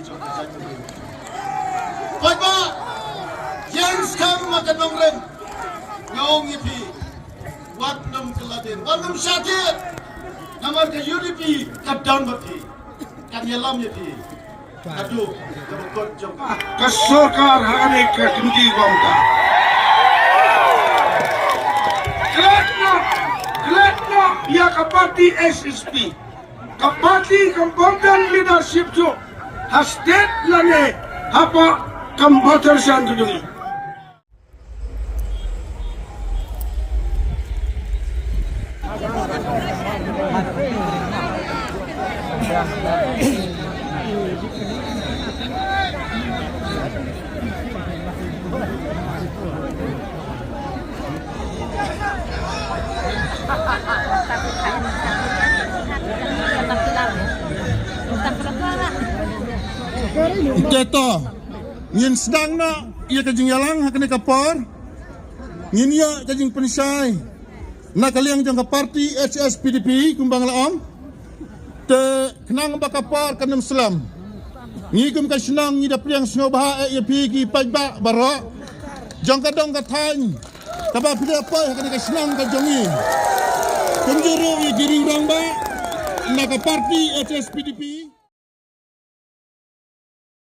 jom jangan. Pagba Jens kam makan nongren ngong ipi watnam keladin watnam syakir namar ke UDP kadang bati kan yalam ipi aduh kebukot jom kasokar hakane ka kimti gomka Kletno ya kapati SSP kapati kampodan leadership jo hasdet lane apa komputer sandungi Ito, ngin sedang na ia kajing yalang hakane kapor, ngin ia kajing penisai, nak kaliang jang ke parti HSPDP kumbang laom, te kenang bakapor kanam selam, ngikum ka senang ngi dapriang sengobaha ia pigi pajba barok, jang kadong katany, taba pida apa hakane ka senang ka jongi, kumjuru i giring rangba, nak ke parti HSPDP.